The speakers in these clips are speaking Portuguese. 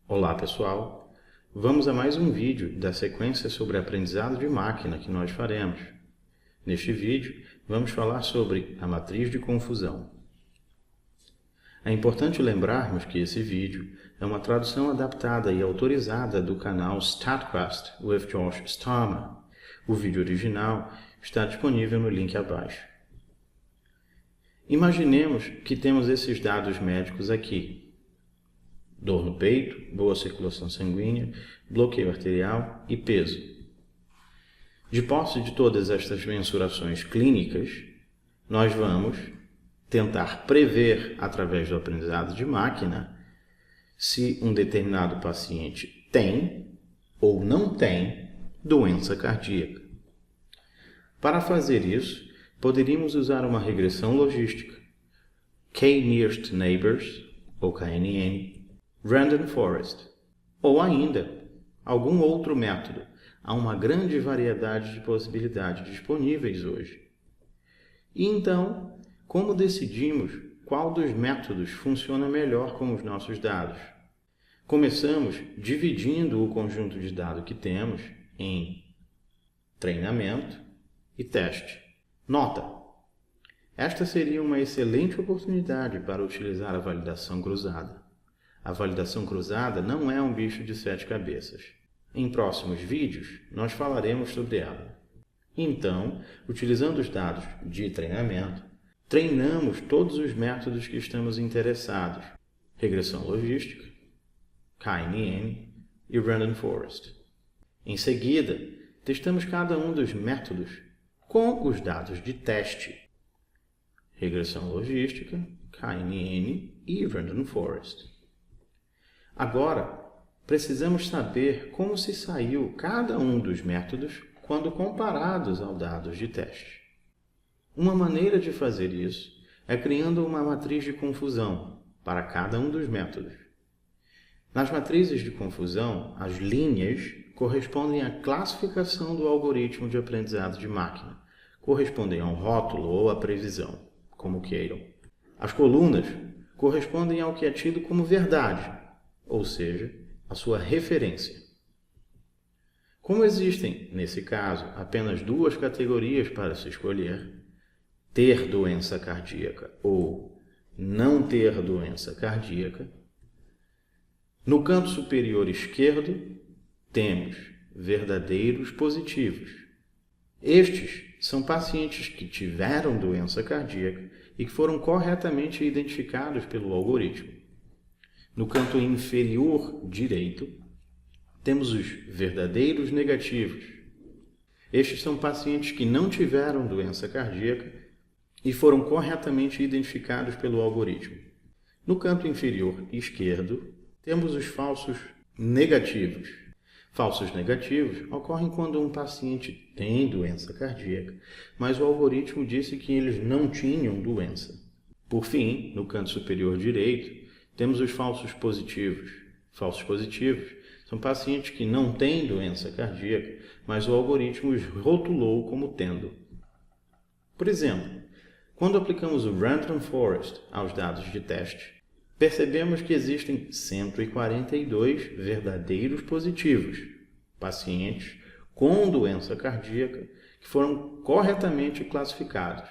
Olá pessoal, vamos a mais um vídeo da sequência sobre aprendizado de máquina que nós faremos. Neste vídeo, vamos falar sobre a matriz de confusão. É importante lembrarmos que esse vídeo é uma tradução adaptada e autorizada do canal StatQuest with Josh Starmer. O vídeo original está disponível no link abaixo. Imaginemos que temos esses dados médicos aqui. Dor no peito, boa circulação sanguínea, bloqueio arterial e peso. De posse de todas estas mensurações clínicas, nós vamos tentar prever, através do aprendizado de máquina, se um determinado paciente tem ou não tem doença cardíaca. Para fazer isso, poderíamos usar uma regressão logística, K-Nearest Neighbors, ou KNN, Random Forest, ou ainda algum outro método. Há uma grande variedade de possibilidades disponíveis hoje. E então, como decidimos qual dos métodos funciona melhor com os nossos dados? Começamos dividindo o conjunto de dados que temos em treinamento e teste. Nota! Esta seria uma excelente oportunidade para utilizar a validação cruzada. A validação cruzada não é um bicho de 7 cabeças. Em próximos vídeos, nós falaremos sobre ela. Então, utilizando os dados de treinamento, treinamos todos os métodos que estamos interessados. Regressão logística, KNN e Random Forest. Em seguida, testamos cada um dos métodos com os dados de teste. Regressão logística, KNN e Random Forest. Agora, precisamos saber como se saiu cada um dos métodos quando comparados aos dados de teste. Uma maneira de fazer isso é criando uma matriz de confusão para cada um dos métodos. Nas matrizes de confusão, as linhas correspondem à classificação do algoritmo de aprendizado de máquina, correspondem a um rótulo ou à previsão, como queiram. As colunas correspondem ao que é tido como verdade, ou seja, a sua referência. Como existem, nesse caso, apenas duas categorias para se escolher, ter doença cardíaca ou não ter doença cardíaca, no canto superior esquerdo temos verdadeiros positivos. Estes são pacientes que tiveram doença cardíaca e que foram corretamente identificados pelo algoritmo. No canto inferior direito, temos os verdadeiros negativos. Estes são pacientes que não tiveram doença cardíaca e foram corretamente identificados pelo algoritmo. No canto inferior esquerdo, temos os falsos negativos. Falsos negativos ocorrem quando um paciente tem doença cardíaca, mas o algoritmo disse que eles não tinham doença. Por fim, no canto superior direito, temos os falsos positivos. Falsos positivos são pacientes que não têm doença cardíaca, mas o algoritmo os rotulou como tendo. Por exemplo, quando aplicamos o Random Forest aos dados de teste, percebemos que existem 142 verdadeiros positivos, pacientes com doença cardíaca que foram corretamente classificados.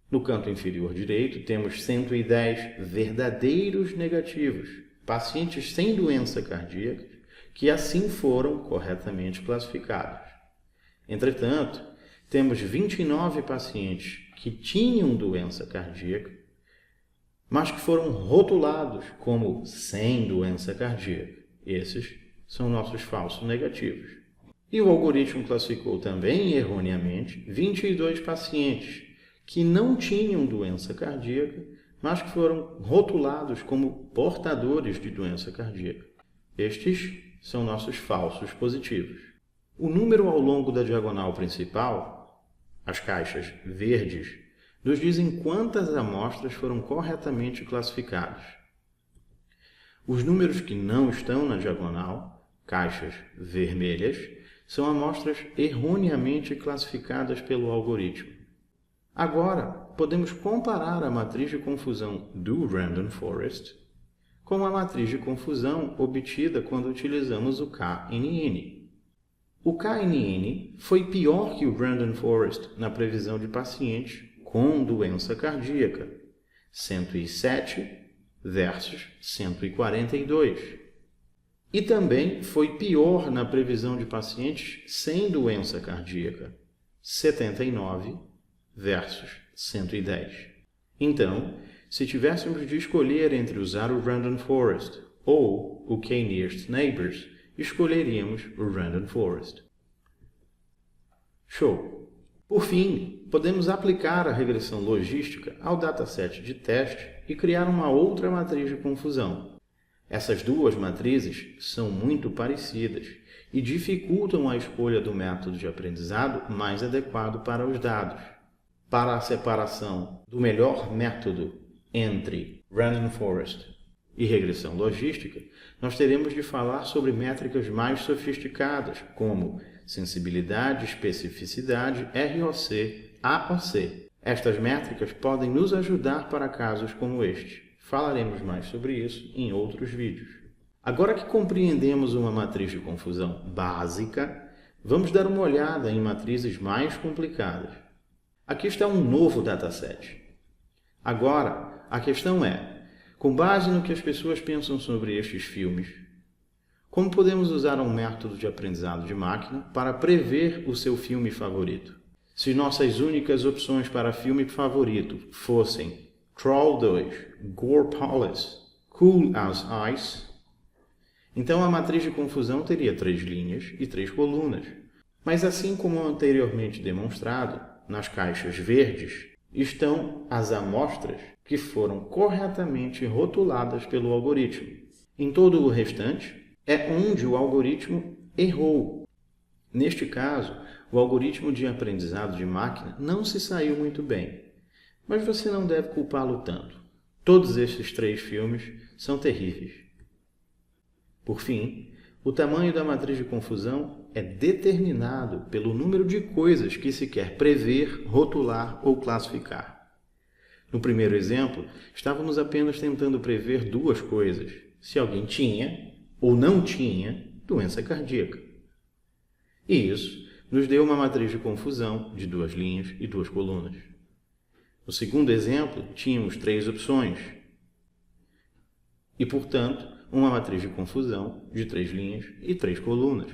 No canto inferior direito, temos 110 verdadeiros negativos, pacientes sem doença cardíaca, que assim foram corretamente classificados. Entretanto, temos 29 pacientes que tinham doença cardíaca, mas que foram rotulados como sem doença cardíaca. Esses são nossos falsos negativos. E o algoritmo classificou também, erroneamente, 22 pacientes que não tinham doença cardíaca, mas que foram rotulados como portadores de doença cardíaca. Estes são nossos falsos positivos. O número ao longo da diagonal principal, as caixas verdes, nos dizem quantas amostras foram corretamente classificadas. Os números que não estão na diagonal, caixas vermelhas, são amostras erroneamente classificadas pelo algoritmo. Agora, podemos comparar a matriz de confusão do Random Forest com a matriz de confusão obtida quando utilizamos o KNN. O KNN foi pior que o Random Forest na previsão de pacientes com doença cardíaca, 107 versus 142. E também foi pior na previsão de pacientes sem doença cardíaca, 79 versus 110. Então, se tivéssemos de escolher entre usar o Random Forest ou o K-Nearest Neighbors, escolheríamos o Random Forest. Show! Por fim, podemos aplicar a regressão logística ao dataset de teste e criar uma outra matriz de confusão. Essas duas matrizes são muito parecidas e dificultam a escolha do método de aprendizado mais adequado para os dados. Para a separação do melhor método entre Random Forest e regressão logística, nós teremos de falar sobre métricas mais sofisticadas, como sensibilidade, especificidade, ROC, AOC. Estas métricas podem nos ajudar para casos como este. Falaremos mais sobre isso em outros vídeos. Agora que compreendemos uma matriz de confusão básica, vamos dar uma olhada em matrizes mais complicadas. Aqui está um novo dataset. Agora, a questão é, com base no que as pessoas pensam sobre estes filmes, como podemos usar um método de aprendizado de máquina para prever o seu filme favorito? Se nossas únicas opções para filme favorito fossem Troll 2, Gore Palace, Cool as Ice, então a matriz de confusão teria 3 linhas e 3 colunas. Mas assim como anteriormente demonstrado, nas caixas verdes estão as amostras que foram corretamente rotuladas pelo algoritmo. Em todo o restante, é onde o algoritmo errou. Neste caso, o algoritmo de aprendizado de máquina não se saiu muito bem, mas você não deve culpá-lo tanto. Todos estes 3 filmes são terríveis. Por fim, o tamanho da matriz de confusão é determinado pelo número de coisas que se quer prever, rotular ou classificar. No primeiro exemplo, estávamos apenas tentando prever 2 coisas: se alguém tinha ou não tinha doença cardíaca. E isso nos deu uma matriz de confusão de 2 linhas e 2 colunas. No segundo exemplo, tínhamos 3 opções e, portanto, uma matriz de confusão de 3 linhas e 3 colunas.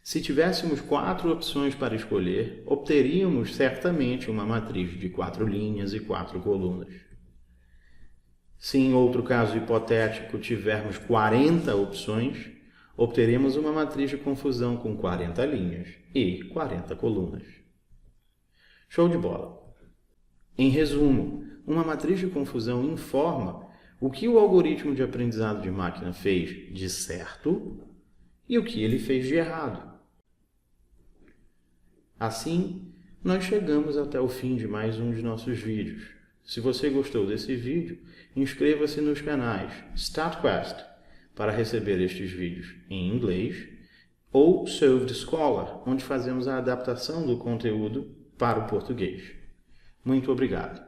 Se tivéssemos 4 opções para escolher, obteríamos certamente uma matriz de 4 linhas e 4 colunas. Se em outro caso hipotético tivermos 40 opções, obteremos uma matriz de confusão com 40 linhas e 40 colunas. Show de bola! Em resumo, uma matriz de confusão informa o que o algoritmo de aprendizado de máquina fez de certo e o que ele fez de errado. Assim, nós chegamos até o fim de mais um de nossos vídeos. Se você gostou desse vídeo, inscreva-se nos canais StatQuest para receber estes vídeos em inglês ou Solved Scholar, onde fazemos a adaptação do conteúdo para o português. Muito obrigado.